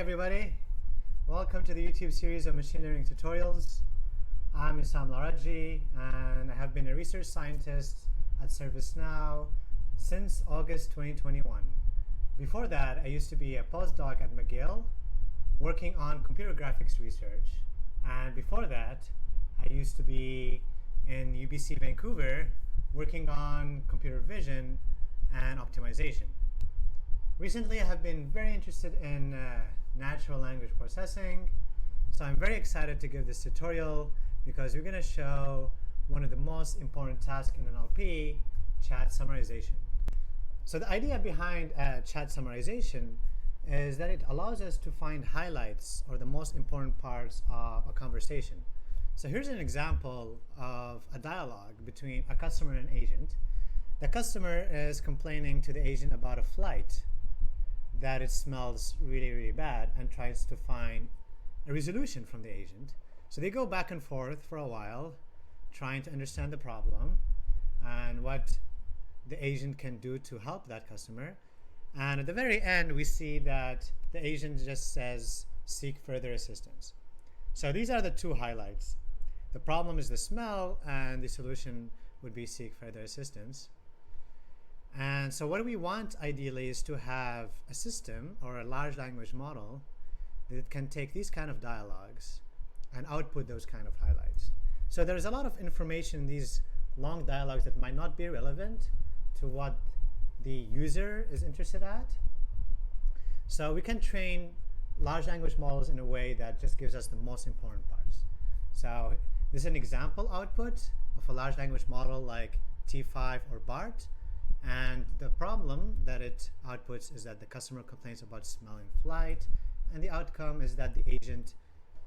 everybody. Welcome to the YouTube series of machine learning tutorials. I'm Issam Laraji, and I have been a research scientist at ServiceNow since August 2021. Before that, I used to be a postdoc at McGill working on computer graphics research. And before that, I used to be in UBC Vancouver working on computer vision and optimization. Recently, I have been very interested in natural language processing, so I'm very excited to give this tutorial because we're going to show one of the most important tasks in NLP, chat summarization. So the idea behind chat summarization is that it allows us to find highlights or the most important parts of a conversation. So here's an example of a dialogue between a customer and an agent. The customer is complaining to the agent about a flight, that it smells really, really bad, and tries to find a resolution from the agent. So they go back and forth for a while, trying to understand the problem and what the agent can do to help that customer. And at the very end, we see that the agent just says, seek further assistance. So these are the two highlights. The problem is the smell, and the solution would be seek further assistance. And so what we want ideally is to have a system or a large language model that can take these kind of dialogues and output those kind of highlights. So there's a lot of information in these long dialogues that might not be relevant to what the user is interested at. So we can train large language models in a way that just gives us the most important parts. So this is an example output of a large language model like T5 or BART. And the problem that it outputs is that the customer complains about smelling flight, and the outcome is that the agent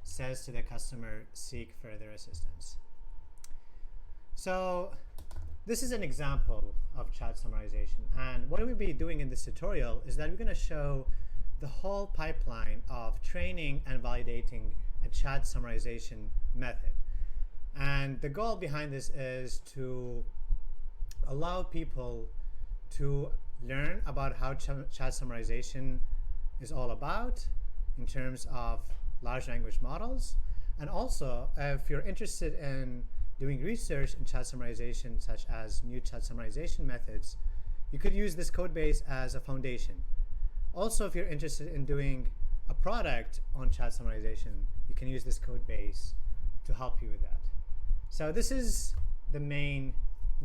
says to the customer, seek further assistance. So this is an example of chat summarization. And what we'll be doing in this tutorial is that we're going to show the whole pipeline of training and validating a chat summarization method. And the goal behind this is to allow people to learn about how chat summarization is all about in terms of large language models. And also, if you're interested in doing research in chat summarization, such as new chat summarization methods, you could use this code base as a foundation. Also, if you're interested in doing a product on chat summarization, you can use this code base to help you with that. So this is the main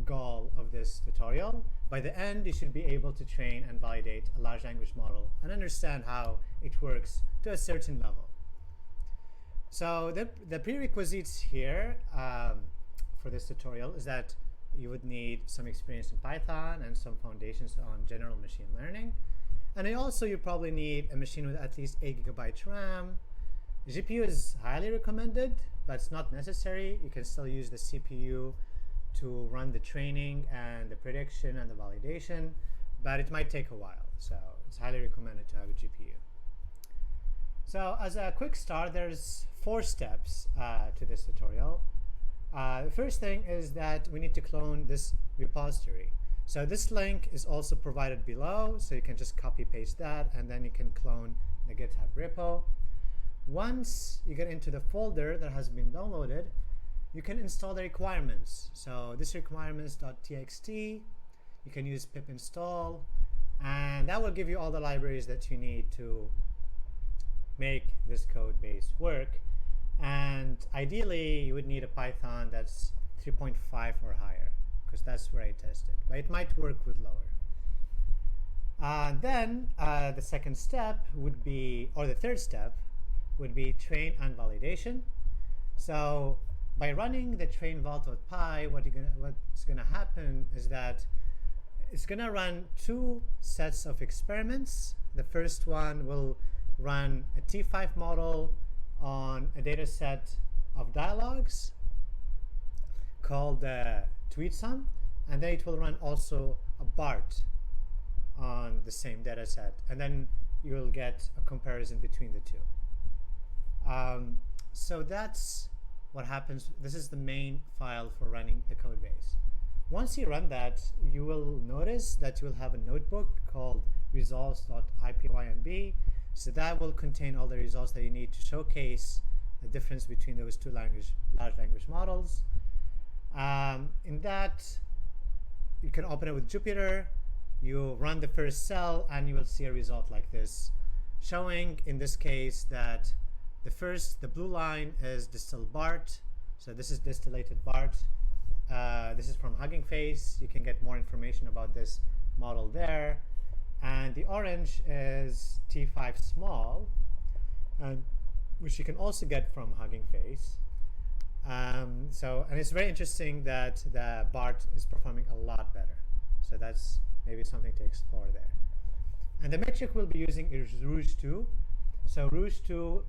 goal of this tutorial. By the end, you should be able to train and validate a large language model and understand how it works to a certain level. So the prerequisites here for this tutorial is that you would need some experience in Python and some foundations on general machine learning. And you probably need a machine with at least 8 GB RAM. GPU is highly recommended, but it's not necessary. You can still use the CPU to run the training and the prediction and the validation, but it might take a while. So it's highly recommended to have a GPU. So as a quick start, there's 4 steps to this tutorial. The first thing is that we need to clone this repository. So this link is also provided below, so you can just copy paste that, and then you can clone the GitHub repo. Once you get into the folder that has been downloaded, you can install the requirements. So this requirements.txt, you can use pip install, and that will give you all the libraries that you need to make this code base work. And ideally, you would need a Python that's 3.5 or higher, because that's where I tested. But it might work with lower. Then the second step would be, or the third step, would be train and validation. So by running the train-val.py, what's going to happen is that it's going to run 2 sets of experiments. The first one will run a T5 model on a data set of dialogues called tweetsum, and then it will run also a BART on the same data set, and then you will get a comparison between the two. So that's what happens. This is the main file for running the code base. Once you run that, you will notice that you will have a notebook called results.ipynb. So that will contain all the results that you need to showcase the difference between those two large language models. In that, you can open it with Jupyter. You run the first cell and you will see a result like this, showing in this case that the blue line is distilled BART. So this is distillated BART. This is from Hugging Face. You can get more information about this model there. And the orange is T5 small, and which you can also get from Hugging Face. And it's very interesting that the BART is performing a lot better. So that's maybe something to explore there. And the metric we'll be using is Rouge 2. So Rouge 2,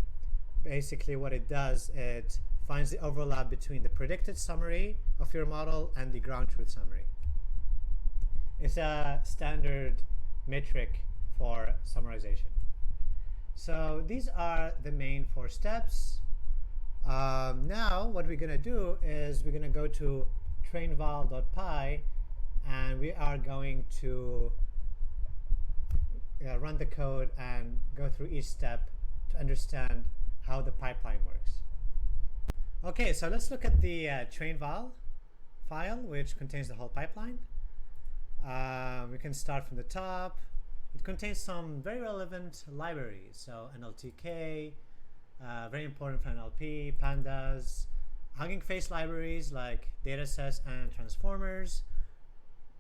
basically what it does, it finds the overlap between the predicted summary of your model and the ground truth summary. It's a standard metric for summarization. So these are the main 4 steps. Now what we're going to do is we're going to go to trainval.py and we are going to run the code and go through each step to understand how the pipeline works. Okay, so let's look at the trainval file, which contains the whole pipeline. We can start from the top. It contains some very relevant libraries. So NLTK, very important for NLP, pandas, Hugging Face libraries like datasets and transformers,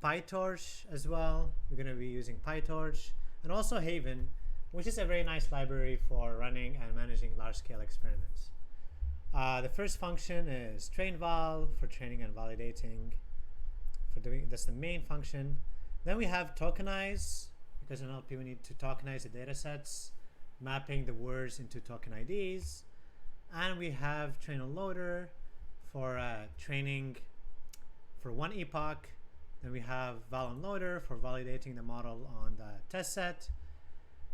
PyTorch as well. We're going to be using PyTorch, and also Haven, which is a very nice library for running and managing large-scale experiments. The first function is trainval for training and validating. That's the main function. Then we have tokenize, because in NLP we need to tokenize the datasets, mapping the words into token IDs. And we have train on loader for training for one epoch. Then we have val on loader for validating the model on the test set.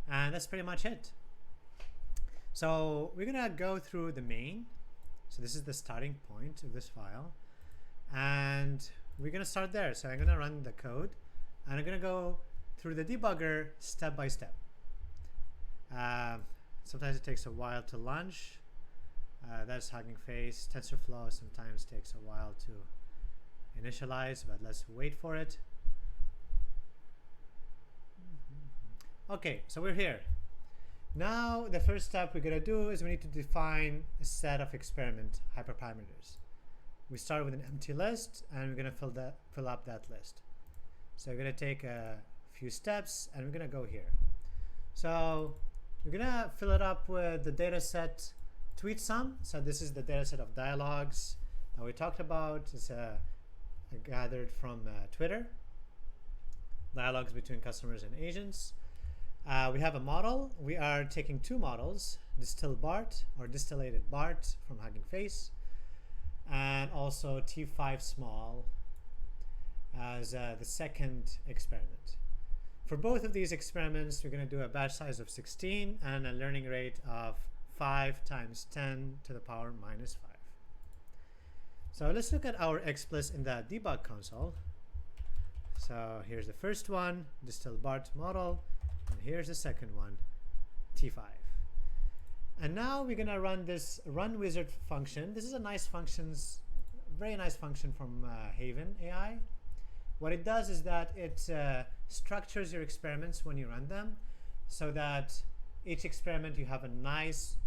And that's pretty much it. So we're going to go through the main. So this is the starting point of this file. And we're going to start there. So I'm going to run the code. And I'm going to go through the debugger step by step. Sometimes it takes a while to launch. That's Hugging Face. TensorFlow sometimes takes a while to initialize, but let's wait for it. Okay, so we're here. Now the first step we're going to do is we need to define a set of experiment hyperparameters. We start with an empty list and we're going to fill up that list. So we're going to take a few steps and we're going to go here. So we're going to fill it up with the dataset tweet sum. So this is the dataset of dialogues that we talked about. It's gathered from Twitter, dialogues between customers and agents. We have a model. We are taking 2 models, distilled BART or distillated BART from Hugging Face, and also T5 small as the second experiment. For both of these experiments, we're going to do a batch size of 16 and a learning rate of 5 times 10 to the power minus 5. So let's look at our XSplit in the debug console. So here's the first one, distilled BART model, and here's the second one, T5. And now we're going to run this run wizard function. This is a nice very nice function from Haven AI. What it does is that it structures your experiments when you run them, so that each experiment you have a nice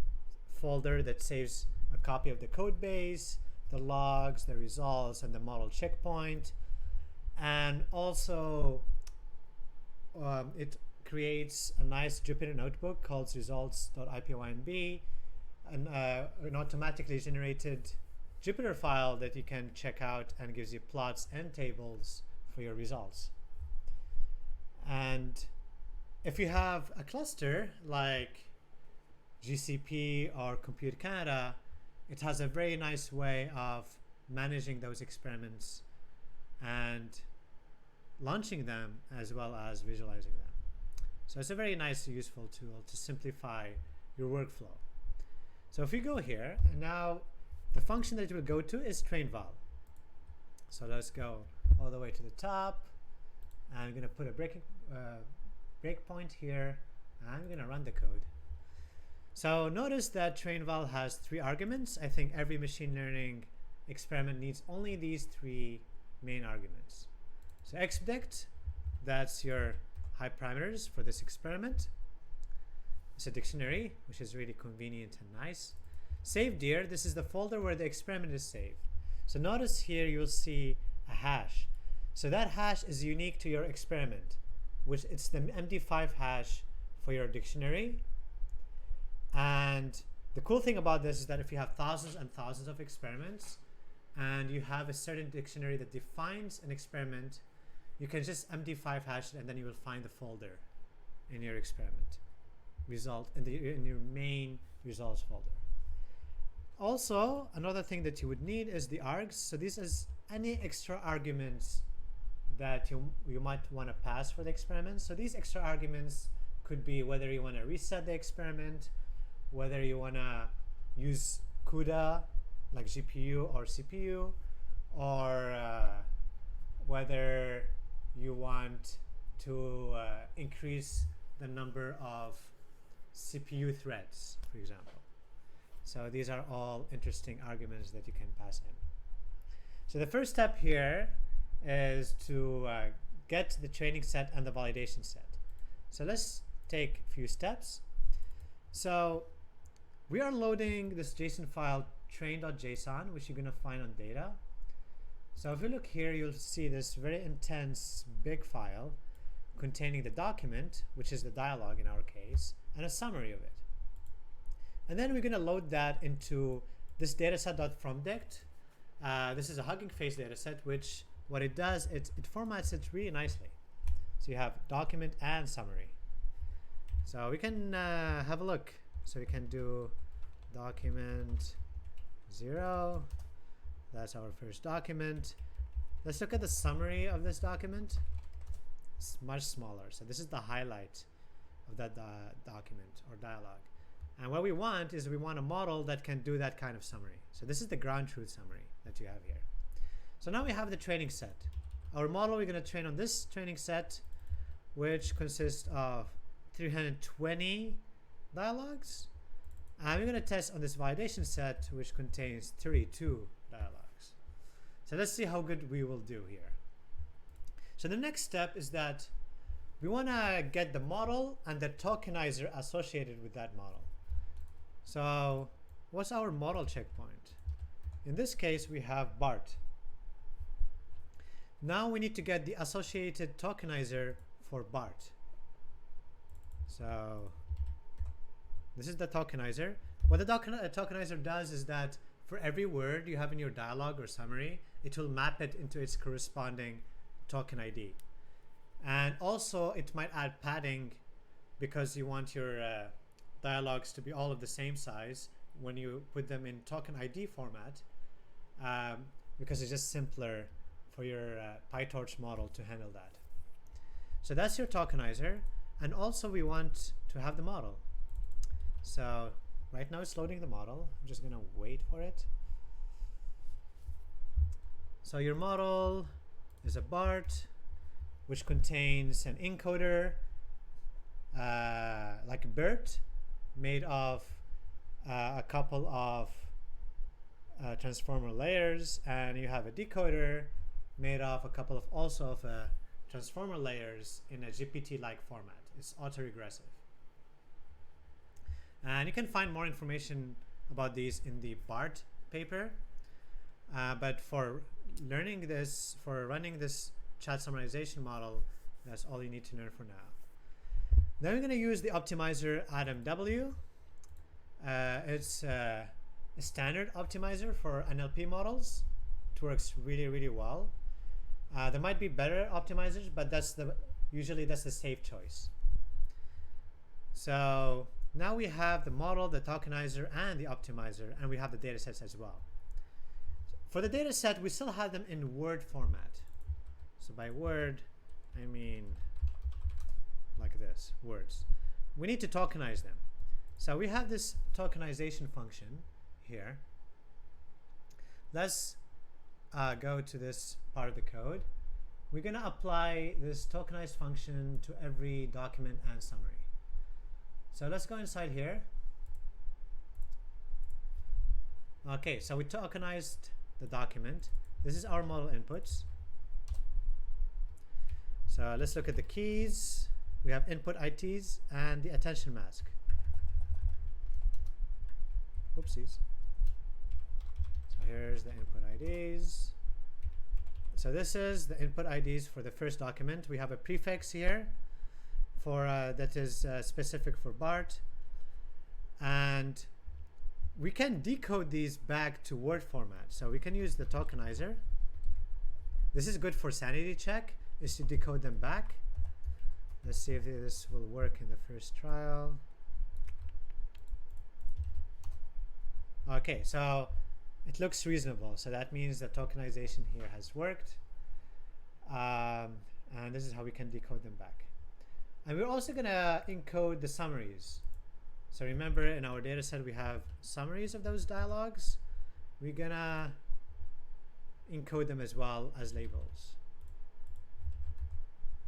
folder that saves a copy of the code base, the logs, the results, and the model checkpoint. And also it creates a nice Jupyter notebook called results.ipynb, and an automatically generated Jupyter file that you can check out and gives you plots and tables for your results. And if you have a cluster like GCP or Compute Canada, it has a very nice way of managing those experiments and launching them as well as visualizing them. So it's a very nice, useful tool to simplify your workflow. So if we go here, and now the function that it will go to is trainval. So let's go all the way to the top. I'm going to put a breakpoint here. I'm going to run the code. So notice that train-val has 3 arguments. I think every machine learning experiment needs only these 3 main arguments. So xpredict, that's your high parameters for this experiment. It's a dictionary, which is really convenient and nice. Savedir, this is the folder where the experiment is saved. So notice here you'll see a hash. So that hash is unique to your experiment, which it's the MD5 hash for your dictionary. And the cool thing about this is that if you have thousands and thousands of experiments and you have a certain dictionary that defines an experiment, you can just MD5 hash it and then you will find the folder in your experiment result in your main results folder. Also, another thing that you would need is the args. So this is any extra arguments that you might want to pass for the experiment. So these extra arguments could be whether you want to reset the experiment, whether you want to use CUDA like GPU or CPU, or whether you want to increase the number of CPU threads, for example. So these are all interesting arguments that you can pass in. So the first step here is to get the training set and the validation set. So let's take a few steps. So we are loading this JSON file train.json, which you're going to find on data. So if you look here, you'll see this very intense big file containing the document, which is the dialogue in our case, and a summary of it. And then we're going to load that into this dataset.fromdict. This is a Hugging Face dataset, which what it does, it formats it really nicely. So you have document and summary. So we can have a look. So we can do document 0. That's our first document. Let's look at the summary of this document. It's much smaller. So this is the highlight of that document or dialogue. And what we want is we want a model that can do that kind of summary. So this is the ground truth summary that you have here. So now we have the training set. Our model we're going to train on this training set, which consists of 320 dialogues. And we're going to test on this validation set, which contains 32 dialogues. So let's see how good we will do here. So the next step is that we want to get the model and the tokenizer associated with that model. So what's our model checkpoint? In this case, we have bart. Now we need to get the associated tokenizer for bart. So this is the tokenizer. What the tokenizer does is that for every word you have in your dialogue or summary, it will map it into its corresponding token ID. And also it might add padding because you want your dialogues to be all of the same size when you put them in token ID format, because it's just simpler for your PyTorch model to handle that. So that's your tokenizer. And also we want to have the model. So right now it's loading the model. I'm just going to wait for it. So your model is a bart, which contains an encoder like a BERT, made of a couple of transformer layers, and you have a decoder made of a couple of also of transformer layers in a GPT-like format. It's autoregressive. And you can find more information about these in the BART paper. But for learning this, for running this chat summarization model, that's all you need to learn for now. Then we're going to use the optimizer AdamW. It's a standard optimizer for NLP models. It works really, really well. There might be better optimizers, but usually that's the safe choice. So now we have the model, the tokenizer, and the optimizer, and we have the data sets as well. For the data set, we still have them in Word format. So by Word, I mean like this, words. We need to tokenize them. So we have this tokenization function here. Let's go to this part of the code. We're going to apply this tokenized function to every document and summary. So let's go inside here. Okay, so we tokenized the document. This is our model inputs. So let's look at the keys. We have input IDs and the attention mask. Oopsies. So here's the input IDs. So this is the input IDs for the first document. We have a prefix here for that is specific for BART, and we can decode these back to Word format. So we can use the tokenizer. This is good for sanity check, is to decode them back. Let's see if this will work in the first trial. Okay, so it looks reasonable. So that means the tokenization here has worked. And this is how we can decode them back. And we're also going to encode the summaries. So remember, in our data set, we have summaries of those dialogues. We're going to encode them as well as labels.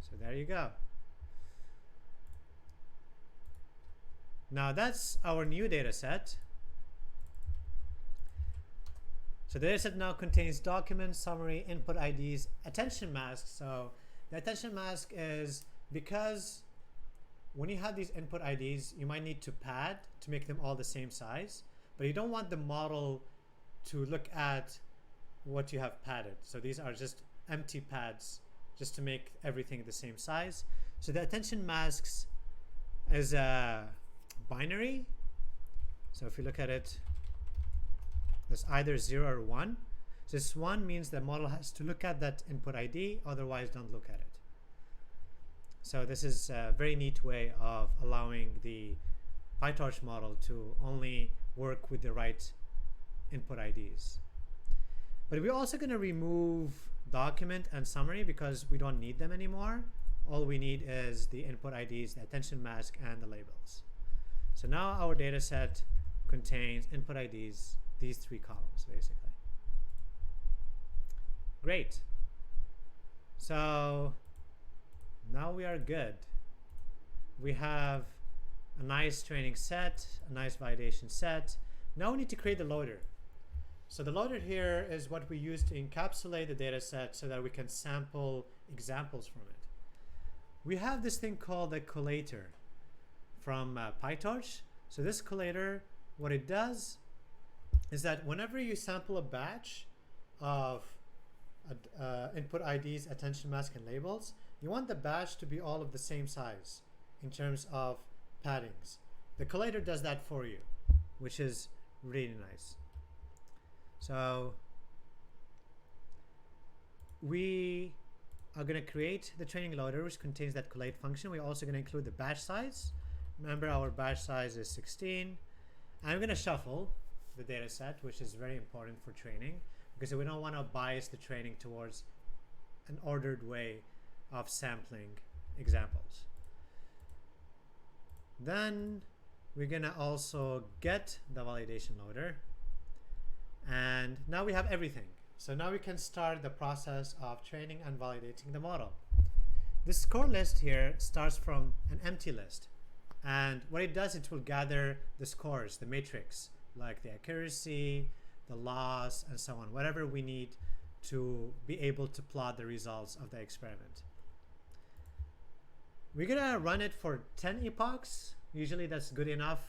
So there you go. Now that's our new data set. So the data set now contains document, summary, input IDs, attention masks. So the attention mask is because when you have these input IDs, you might need to pad to make them all the same size, but you don't want the model to look at what you have padded. So these are just empty pads just to make everything the same size. So the attention masks is a binary. So if you look at it, there's either 0 or 1. So this 1 means the model has to look at that input ID, otherwise don't look at it. So this is a very neat way of allowing the PyTorch model to only work with the right input IDs. But we're also going to remove document and summary because we don't need them anymore. All we need is the input IDs, the attention mask, and the labels. So now our data set contains input IDs, these 3 columns basically. Great. So now we are good. We have a nice training set, a nice validation set. Now we need to create the loader. So the loader here is what we use to encapsulate the data set so that we can sample examples from it. We have this thing called a collator from PyTorch. So this collator, what it does is that whenever you sample a batch of input IDs, attention mask, and labels, you want the batch to be all of the same size in terms of paddings. The collator does that for you, which is really nice. So we are going to create the training loader, which contains that collate function. We're also going to include the batch size. Remember, our batch size is 16. I'm going to shuffle the data set, which is very important for training, because we don't want to bias the training towards an ordered way of sampling examples. Then we're going to also get the validation loader. And now we have everything. So now we can start the process of training and validating the model. This score list here starts from an empty list. And what it does, it will gather the scores, the matrix, like the accuracy, the loss, and so on, whatever we need to be able to plot the results of the experiment. We're gonna run it for 10 epochs. Usually that's good enough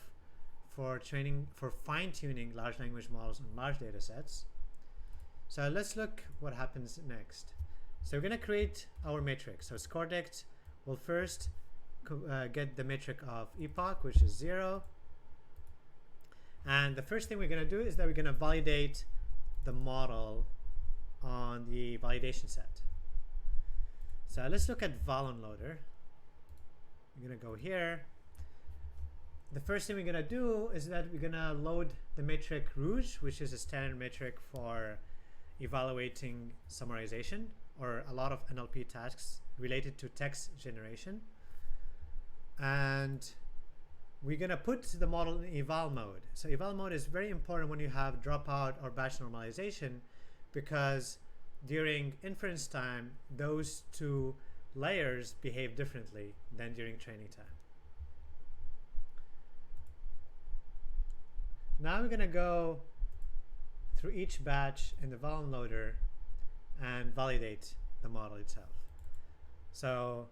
for training, for fine-tuning large language models on large data sets. So let's look what happens next. So we're gonna create our matrix. So ScoreDict will first get the metric of epoch, which is 0. And the first thing we're going to do is that we're going to validate the model on the validation set. So let's look at val loader. We're going to go here. The first thing we're going to do is that we're going to load the metric rouge, which is a standard metric for evaluating summarization or a lot of NLP tasks related to text generation. And we're going to put the model in eval mode. So eval mode is very important when you have dropout or batch normalization, because during inference time, those two layers behave differently than during training time. Now we're going to go through each batch in the volume loader and validate the model itself. So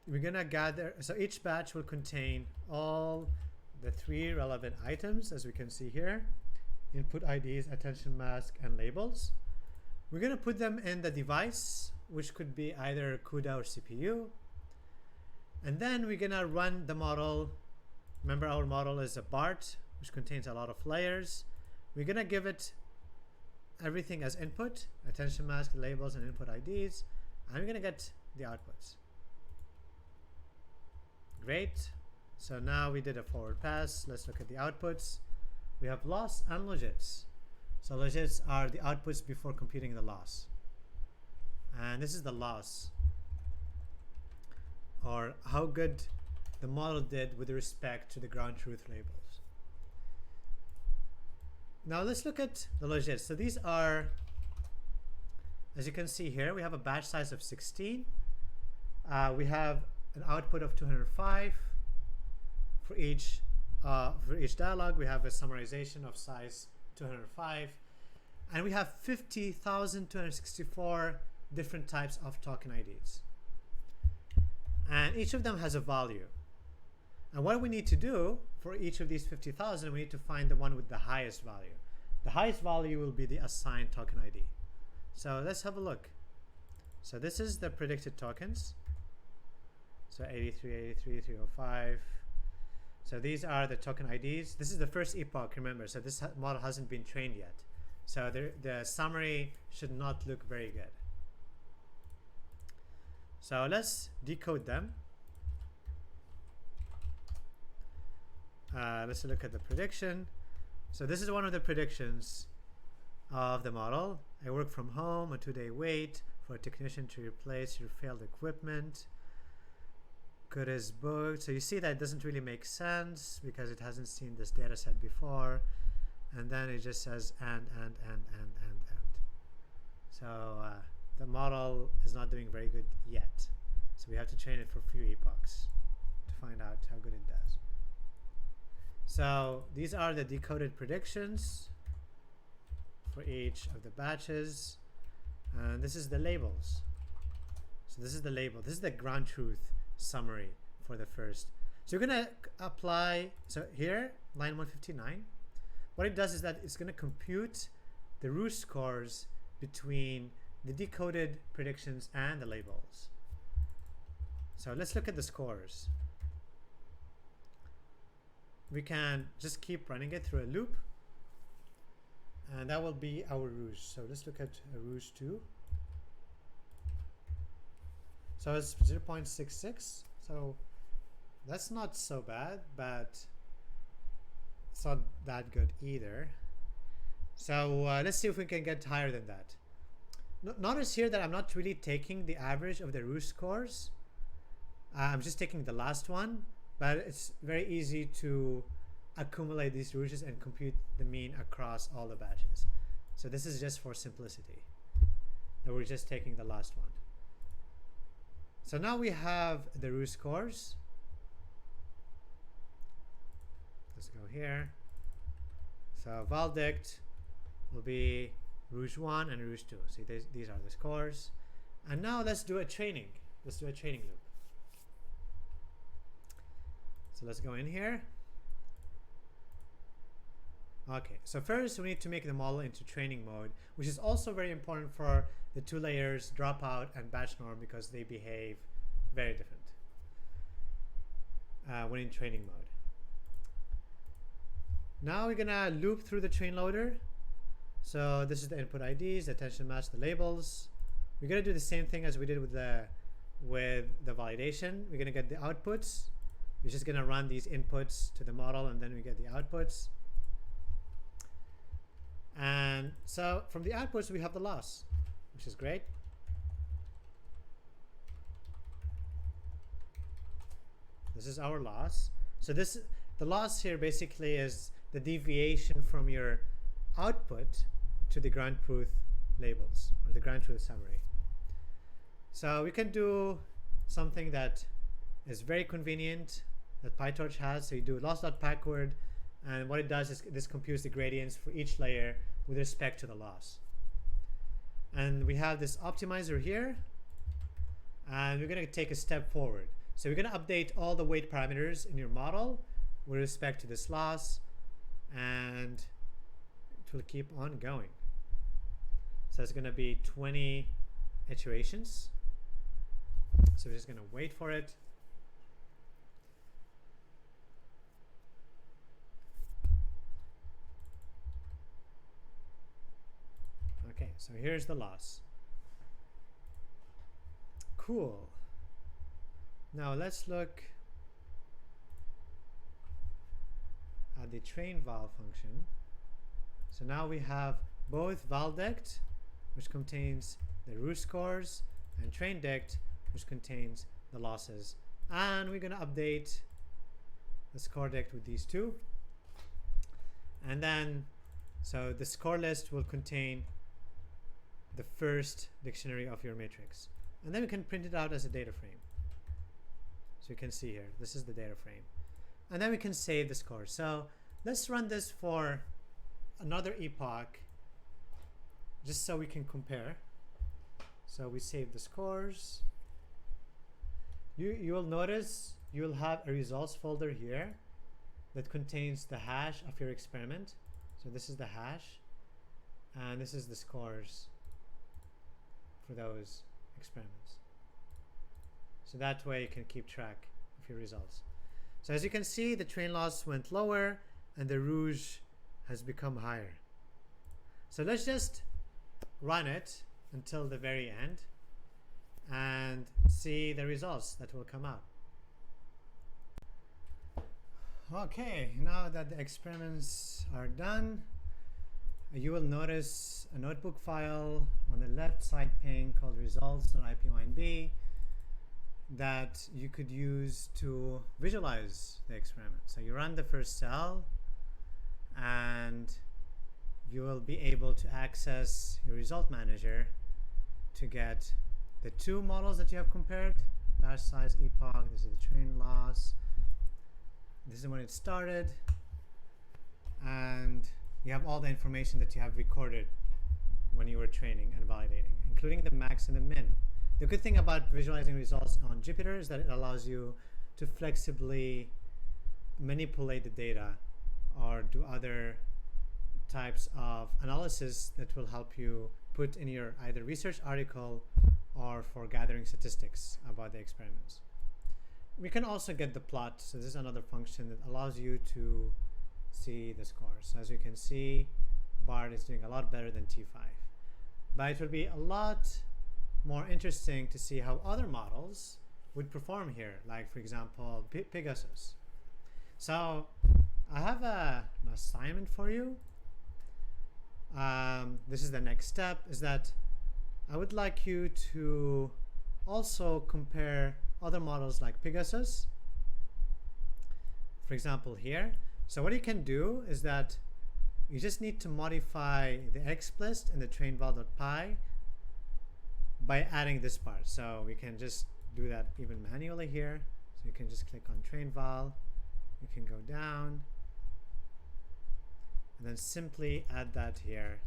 we're gonna gather, so each batch will contain all the 3 relevant items, as we can see here: input IDs, attention mask, and labels. We're gonna put them in the device, which could be either CUDA or CPU. And then we're gonna run the model. Remember, our model is a BART, which contains a lot of layers. We're gonna give it everything as input: attention mask, labels, and input IDs, and we're gonna get the outputs. Great. So now we did a forward pass. Let's look at the outputs. We have loss and logits. So logits are the outputs before computing the loss. And this is the loss, or how good the model did with respect to the ground truth labels. Now let's look at the logits. So these are, as you can see here, we have a batch size of 16. We have an output of 205 for each dialog. We have a summarization of size 205, and we have 50,264 different types of token IDs, and each of them has a value. And what we need to do for each of these 50,000, we need to find the one with the highest value. The highest value will be the assigned token ID. So let's have a look. So this is the predicted tokens. So 83, 83, 305. So these are the token IDs. This is the first epoch, remember. So this model hasn't been trained yet. So the summary should not look very good. So let's decode them. Let's look at the prediction. So this is one of the predictions of the model. I work from home, a 2-day wait for a technician to replace your failed equipment. Good is booked. So you see that it doesn't really make sense because it hasn't seen this data set before. And then it just says and. So the model is not doing very good yet. So we have to train it for a few epochs to find out how good it does. So these are the decoded predictions for each of the batches. And this is the labels. So this is the label. This is the ground truth summary for the first. So you're going to apply, so here, line 159. What it does is that it's going to compute the roost scores between the decoded predictions and the labels. So let's look at the scores. We can just keep running it through a loop, and that will be our roost. So let's look at a roost 2. So it's 0.66. So that's not so bad, but it's not that good either. So let's see if we can get higher than that. Notice here that I'm not really taking the average of the roost scores. I'm just taking the last one, but it's very easy to accumulate these roosts and compute the mean across all the batches. So this is just for simplicity, that we're just taking the last one. So now we have the roost scores. Let's go here. So valdict will be roost 1 and roost 2. See, these are the scores. And now let's do a training. Let's do a training loop. So let's go in here. Okay, so first we need to make the model into training mode, which is also very important for the 2 layers dropout and batch norm because they behave very different when in training mode. Now we're gonna loop through the train loader. So this is the input IDs, the attention match, the labels. We're gonna do the same thing as we did with the validation. We're gonna get the outputs. We're just gonna run these inputs to the model, and then we get the outputs. And so from the outputs we have the loss, which is great. This is our loss. So the loss here basically is the deviation from your output to the ground truth labels, or the ground truth summary. So we can do something that is very convenient that PyTorch has. So you do loss.backward, and what it does is this computes the gradients for each layer with respect to the loss. And we have this optimizer here, and we're going to take a step forward. So we're going to update all the weight parameters in your model with respect to this loss, and it will keep on going. So it's going to be 20 iterations. So we're just going to wait for it. Okay, so here's the loss. Cool. Now let's look at the train val function. So now we have both valdect, which contains the root scores, and train dect, which contains the losses. And we're going to update the score dect with these two. And then, so the score list will contain the first dictionary of your matrix. And then we can print it out as a data frame. So you can see here, this is the data frame. And then we can save the score. So let's run this for another epoch, just so we can compare. So we save the scores. You will notice you'll have a results folder here that contains the hash of your experiment. So this is the hash, and this is the scores for those experiments. So that way you can keep track of your results. So as you can see, the train loss went lower and the rouge has become higher. So let's just run it until the very end and see the results that will come out. Okay, now that the experiments are done, you will notice a notebook file on the left side pane called results.ipynb that you could use to visualize the experiment. So you run the first cell and you will be able to access your result manager to get the two models that you have compared, batch size, epoch. This is the train loss. This is when it started, and you have all the information that you have recorded when you were training and validating, including the max and the min. The good thing about visualizing results on Jupyter is that it allows you to flexibly manipulate the data or do other types of analysis that will help you put in your either research article or for gathering statistics about the experiments. We can also get the plot. So this is another function that allows you to see the scores. So as you can see, BART is doing a lot better than T5. But it will be a lot more interesting to see how other models would perform here, like for example Pegasus. So I have an assignment for you. This is the next step, is that I would like you to also compare other models like Pegasus, for example here. So what you can do is that you just need to modify the xlist and the trainval.py by adding this part. So we can just do that even manually here. So you can just click on trainval, you can go down, and then simply add that here.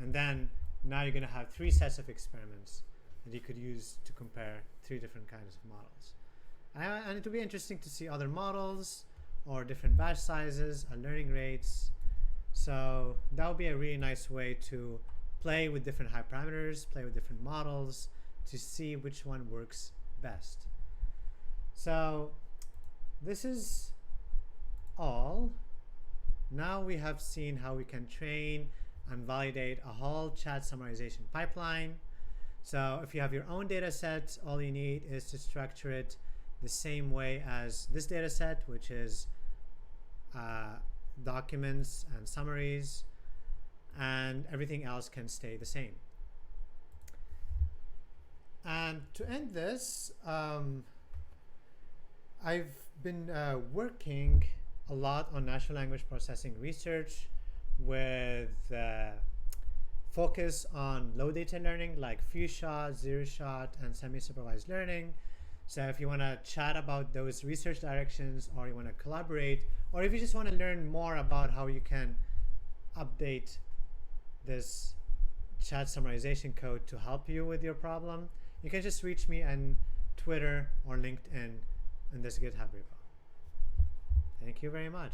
And then now you're going to have 3 sets of experiments that you could use to compare 3 different kinds of models. And it will be interesting to see other models or different batch sizes and learning rates. So that would be a really nice way to play with different hyperparameters, play with different models to see which one works best. So this is all. Now we have seen how we can train and validate a whole chat summarization pipeline. So if you have your own data set, all you need is to structure it the same way as this data set, which is documents and summaries, and everything else can stay the same. And to end this, I've been working a lot on natural language processing research with focus on low data learning like few shot, zero shot, and semi-supervised learning. So if you want to chat about those research directions, or you want to collaborate, or if you just want to learn more about how you can update this chat summarization code to help you with your problem, you can just reach me on Twitter or LinkedIn in this GitHub repo. Thank you very much.